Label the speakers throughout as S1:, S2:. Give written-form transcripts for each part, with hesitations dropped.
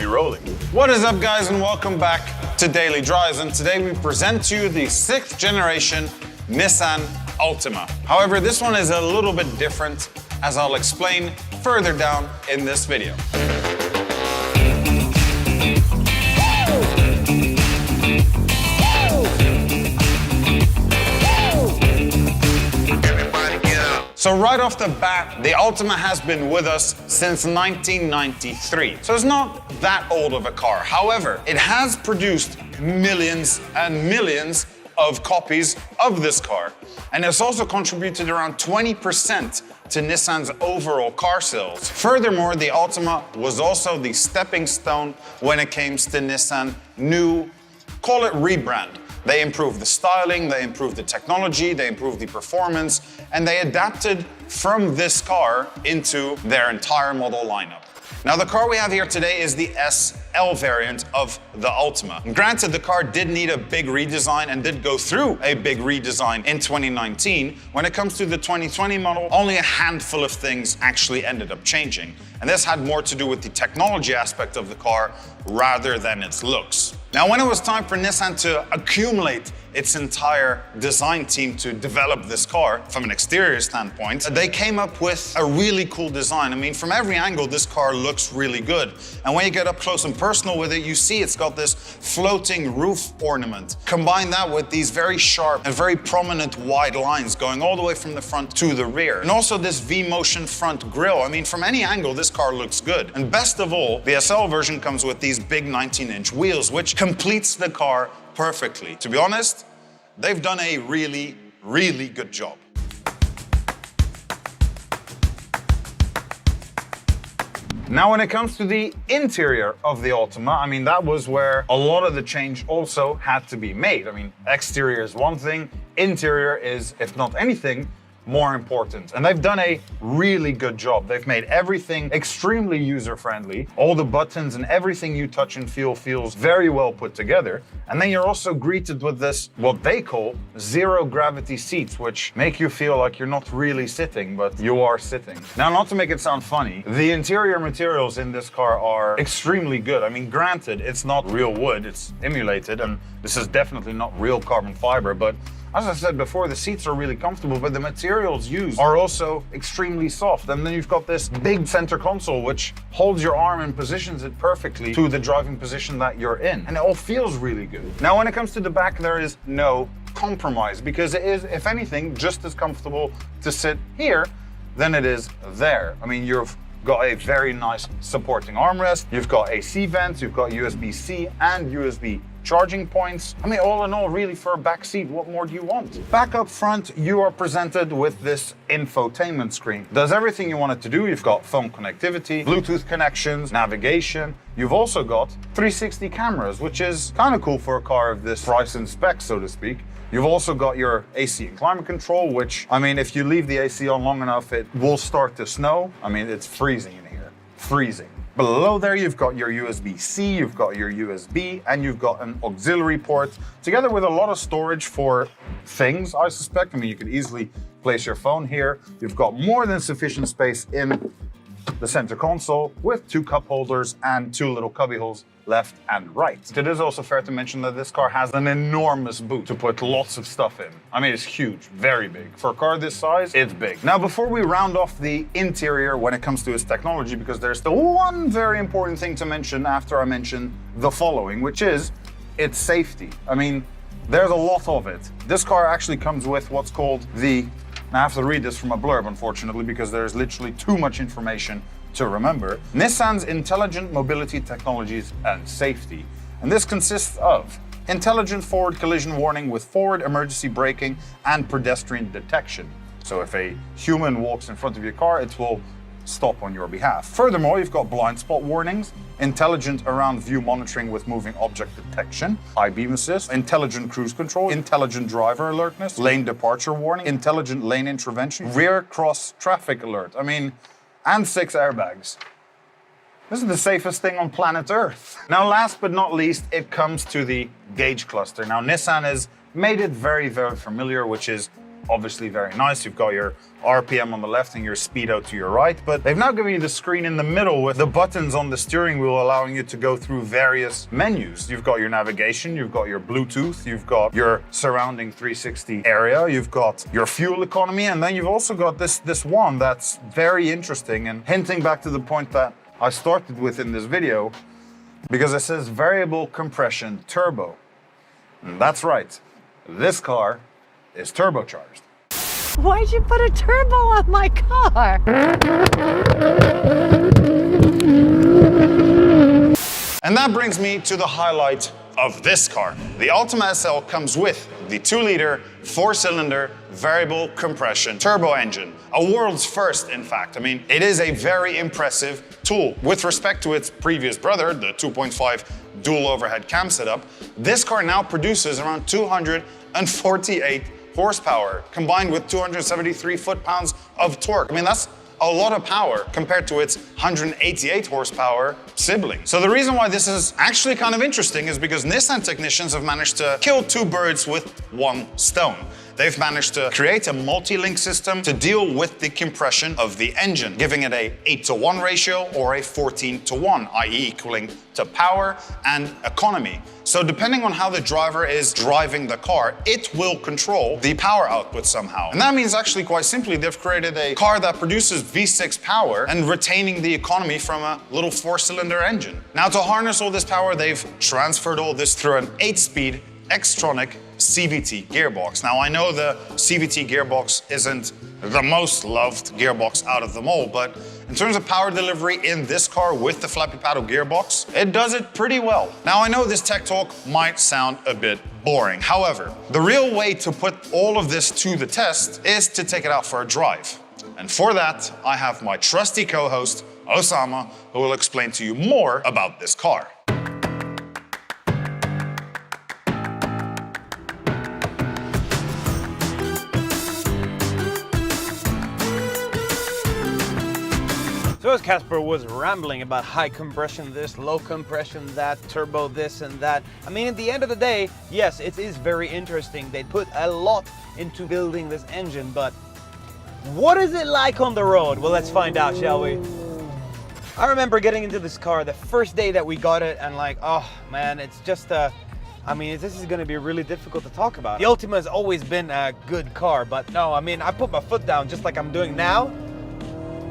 S1: we rolling. What is up, guys, and welcome back to Daily Drives. And today we present to you the 6th generation Nissan Altima. However, this one is a little bit different, as I'll explain further down in this video. So right off the bat, the Altima has been with us since 1993. So it's not that old of a car. However, it has produced millions and millions of copies of this car. And it's also contributed around 20% to Nissan's overall car sales. Furthermore, the Altima was also the stepping stone when it came to Nissan new, call it rebrand. They improved the styling, they improved the technology, they improved the performance, and they adapted from this car into their entire model lineup. Now, the car we have here today is the SL variant of the Altima. And granted, the car did need a big redesign and did go through a big redesign in 2019. When it comes to the 2020 model, only a handful of things actually ended up changing. And this had more to do with the technology aspect of the car rather than its looks. Now, when it was time for Nissan to accumulate its entire design team to develop this car from an exterior standpoint, they came up with a really cool design. I mean, from every angle, this car looks really good. And when you get up close and personal with it, you see it's got this floating roof ornament. Combine that with these very sharp and very prominent wide lines going all the way from the front to the rear. And also this V-motion front grille. I mean, from any angle, this car looks good. And best of all, the SL version comes with these big 19-inch wheels, which completes the car perfectly. To be honest, they've done a really, really good job. Now, when it comes to the interior of the Altima, I mean, that was where a lot of the change also had to be made. I mean, exterior is one thing, interior is, if not anything, more important. And they've done a really good job. They've made everything extremely user-friendly. All the buttons and everything you touch and feel feels very well put together. And then you're also greeted with this, what they call zero gravity seats, which make you feel like you're not really sitting, but you are sitting. Now, not to make it sound funny, the interior materials in this car are extremely good. I mean, granted, it's not real wood, it's emulated, and this is definitely not real carbon fiber, but as I said before, the seats are really comfortable, but the materials used are also extremely soft. And then you've got this big center console, which holds your arm and positions it perfectly to the driving position that you're in. And it all feels really good. Now, when it comes to the back, there is no compromise, because it is, if anything, just as comfortable to sit here than it is there. I mean, you've got a very nice supporting armrest. You've got AC vents, you've got USB-C and USB charging points. I mean, all in all, really, for a back seat, what more do you want? Back up front, you are presented with this infotainment screen. Does everything you want it to do. You've got phone connectivity, Bluetooth connections, navigation. You've also got 360 cameras, which is kind of cool for a car of this price and spec, so to speak. You've also got your AC and climate control, which, I mean, if you leave the AC on long enough, it will start to snow. I mean, it's freezing in here, freezing. Below there, you've got your USB-C, you've got your USB, and you've got an auxiliary port, together with a lot of storage for things, I suspect. I mean, you could easily place your phone here. You've got more than sufficient space in the center console with 2 cup holders and 2 little cubby holes left and right. It is also fair to mention that this car has an enormous boot to put lots of stuff in. I mean, it's huge, very big. For a car this size, it's big. Now, before we round off the interior when it comes to its technology, because there's still one very important thing to mention after I mention the following, which is its safety. I mean, there's a lot of it. This car actually comes with what's called the, I have to read this from a blurb, unfortunately, because there's literally too much information to remember. Nissan's Intelligent Mobility Technologies and Safety. And this consists of intelligent forward collision warning with forward emergency braking and pedestrian detection. So if a human walks in front of your car, it will stop on your behalf. Furthermore, you've got blind spot warnings, intelligent around view monitoring with moving object detection, high beam assist, intelligent cruise control, intelligent driver alertness, lane departure warning, intelligent lane intervention, rear cross traffic alert. I mean, and 6 airbags. This is the safest thing on planet Earth. Now, last but not least, it comes to the gauge cluster. Now, Nissan has made it very, very familiar, which is obviously very nice. You've got your RPM on the left and your speedo to your right, but they've now given you the screen in the middle with the buttons on the steering wheel allowing you to go through various menus. You've got your navigation, you've got your Bluetooth, you've got your surrounding 360 area, you've got your fuel economy, and then you've also got this one that's very interesting and hinting back to the point that I started with in this video, because it says variable compression turbo. And that's right, this car is turbocharged.
S2: Why'd you put a turbo on my car?
S1: And that brings me to the highlight of this car. The Altima SL comes with the 2-liter, 4-cylinder, variable compression turbo engine. A world's first, in fact. I mean, it is a very impressive tool. With respect to its previous brother, the 2.5 dual overhead cam setup, this car now produces around 248 horsepower, combined with 273 foot-pounds of torque. I mean, that's a lot of power compared to its 188 horsepower sibling. So the reason why this is actually kind of interesting is because Nissan technicians have managed to kill 2 birds with 1 stone. They've managed to create a multi-link system to deal with the compression of the engine, giving it a 8:1 ratio or a 14:1, i.e. equaling to power and economy. So depending on how the driver is driving the car, it will control the power output somehow. And that means actually quite simply, they've created a car that produces V6 power and retaining the economy from a little 4-cylinder engine. Now to harness all this power, they've transferred all this through an 8-speed Xtronic CVT gearbox. Now I know the CVT gearbox isn't the most loved gearbox out of them all, but in terms of power delivery in this car with the flappy paddle gearbox, it does it pretty well. Now I know this tech talk might sound a bit boring. However, the real way to put all of this to the test is to take it out for a drive. And for that, I have my trusty co-host, Osama, who will explain to you more about this car.
S3: So as Casper was rambling about high compression this, low compression that, turbo this and that, I mean, at the end of the day, yes, it is very interesting. They put a lot into building this engine, but what is it like on the road? Well, let's find out, shall we? I remember getting into this car the first day that we got it and like, oh man, it's just I mean, this is gonna be really difficult to talk about. The Altima has always been a good car, but no, I mean, I put my foot down just like I'm doing now.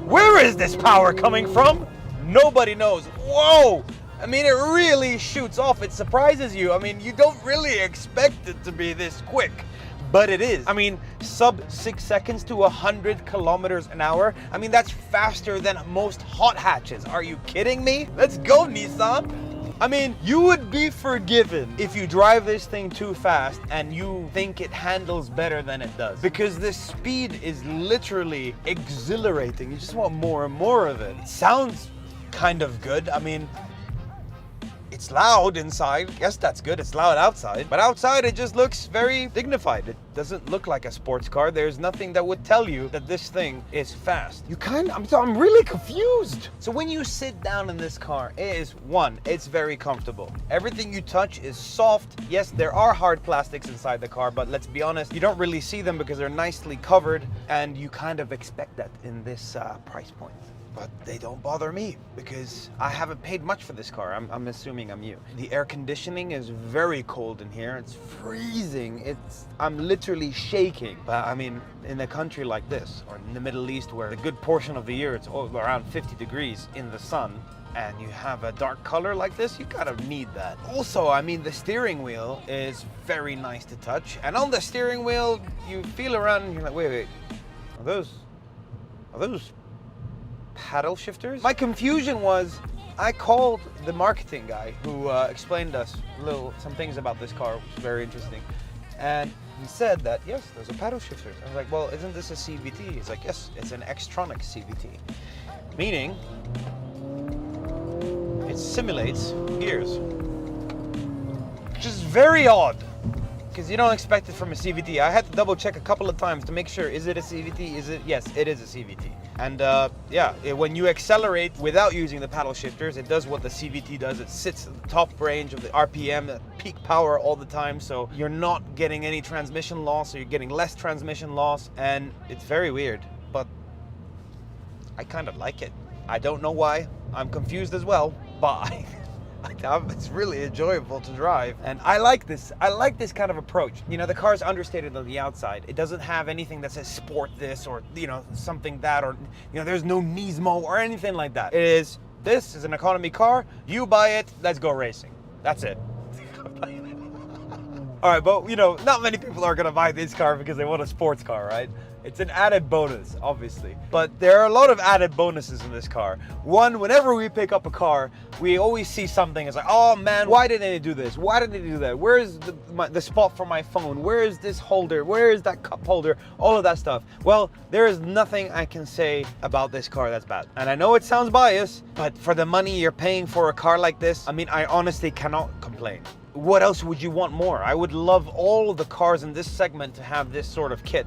S3: Where is this power coming from? Nobody knows. Whoa! I mean, it really shoots off. It surprises you. I mean, you don't really expect it to be this quick, but it is. I mean, sub 6 seconds to 100 kilometers an hour. I mean, that's faster than most hot hatches. Are you kidding me? Let's go, Nissan. I mean, you would be forgiven if you drive this thing too fast and you think it handles better than it does. Because the speed is literally exhilarating. You just want more and more of it. It sounds kind of good. I mean, it's loud inside. Yes, that's good. It's loud outside. But outside, it just looks very dignified. It doesn't look like a sports car. There's nothing that would tell you that this thing is fast. I'm really confused. So when you sit down in this car, it's very comfortable. Everything you touch is soft. Yes, there are hard plastics inside the car, but let's be honest, you don't really see them because they're nicely covered, and you kind of expect that in this price point. But they don't bother me because I haven't paid much for this car. I'm assuming I'm you. The air conditioning is very cold in here. It's freezing. I'm literally shaking. But I mean, in a country like this, or in the Middle East, where a good portion of the year it's around 50 degrees in the sun, and you have a dark color like this, you kind of need that. Also, I mean, the steering wheel is very nice to touch. And on the steering wheel, you feel around and you're like, wait, are those paddle shifters? My confusion was, I called the marketing guy who explained us some things about this car, which was very interesting. And he said that, yes, those are paddle shifters. I was like, well, isn't this a CVT? He's like, yes, it's an Xtronic CVT. Meaning, it simulates gears. Which is very odd, because you don't expect it from a CVT. I had to double check a couple of times to make sure, is it a CVT? Yes, it is a CVT. And when you accelerate without using the paddle shifters, it does what the CVT does. It sits at the top range of the RPM, at peak power all the time. So you're not getting any transmission loss, or you're getting less transmission loss. And it's very weird, but I kind of like it. I don't know why. I'm confused as well, but it's really enjoyable to drive. And I like this kind of approach. You know, the car's understated on the outside. It doesn't have anything that says sport this, or, you know, something that, or, you know, there's no Nismo or anything like that. This is an economy car. You buy it, let's go racing. That's it. All right, but, you know, not many people are gonna buy this car because they want a sports car, right? It's an added bonus, obviously. But there are a lot of added bonuses in this car. One, whenever we pick up a car, we always see something. It's like, oh man, why didn't they do this? Why didn't they do that? Where's the spot for my phone? Where is this holder? Where is that cup holder? All of that stuff. Well, there is nothing I can say about this car that's bad. And I know it sounds biased, but for the money you're paying for a car like this, I mean, I honestly cannot complain. What else would you want more? I would love all of the cars in this segment to have this sort of kit.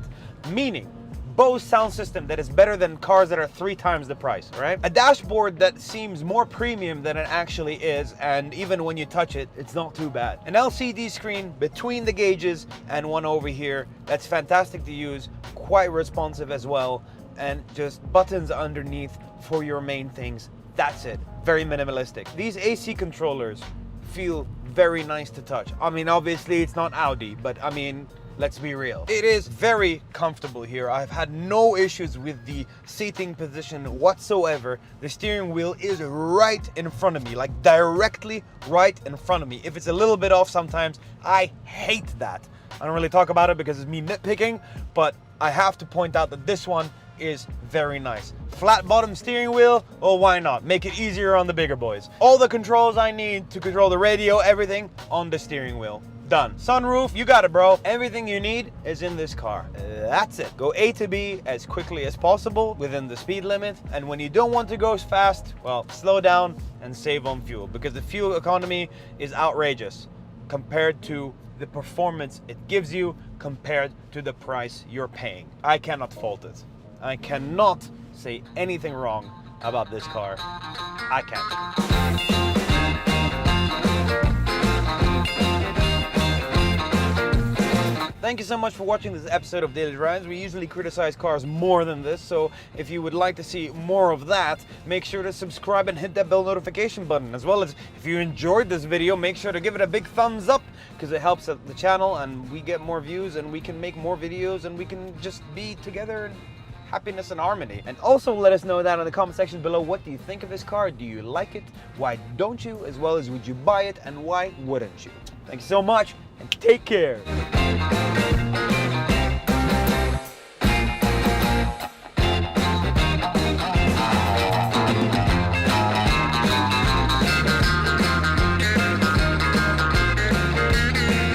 S3: Meaning, Bose sound system that is better than cars that are 3 times the price, right? A dashboard that seems more premium than it actually is, and even when you touch it, it's not too bad. An LCD screen between the gauges and one over here, that's fantastic to use, quite responsive as well, and just buttons underneath for your main things. That's it. Very minimalistic. These AC controllers feel very nice to touch. I mean, obviously it's not Audi, but I mean, let's be real. It is very comfortable here. I've had no issues with the seating position whatsoever. The steering wheel is right in front of me, like directly right in front of me. If it's a little bit off sometimes, I hate that. I don't really talk about it because it's me nitpicking, but I have to point out that this one is very nice. Flat bottom steering wheel, well, why not? Make it easier on the bigger boys. All the controls I need to control the radio, everything on the steering wheel. Done. Sunroof, you got it, bro. Everything you need is in this car. That's it. Go A to B as quickly as possible within the speed limit. And when you don't want to go as fast, well, slow down and save on fuel, because the fuel economy is outrageous compared to the performance it gives you, compared to the price you're paying. I cannot fault it. I cannot say anything wrong about this car. I can't. Thank you so much for watching this episode of Daily Drives. We usually criticize cars more than this, so if you would like to see more of that, make sure to subscribe and hit that bell notification button. As well as, if you enjoyed this video, make sure to give it a big thumbs up, because it helps the channel and we get more views and we can make more videos and we can just be together in happiness and harmony. And also let us know down in the comment section below, what do you think of this car? Do you like it? Why don't you? As well as, would you buy it and why wouldn't you? Thank you so much and take care.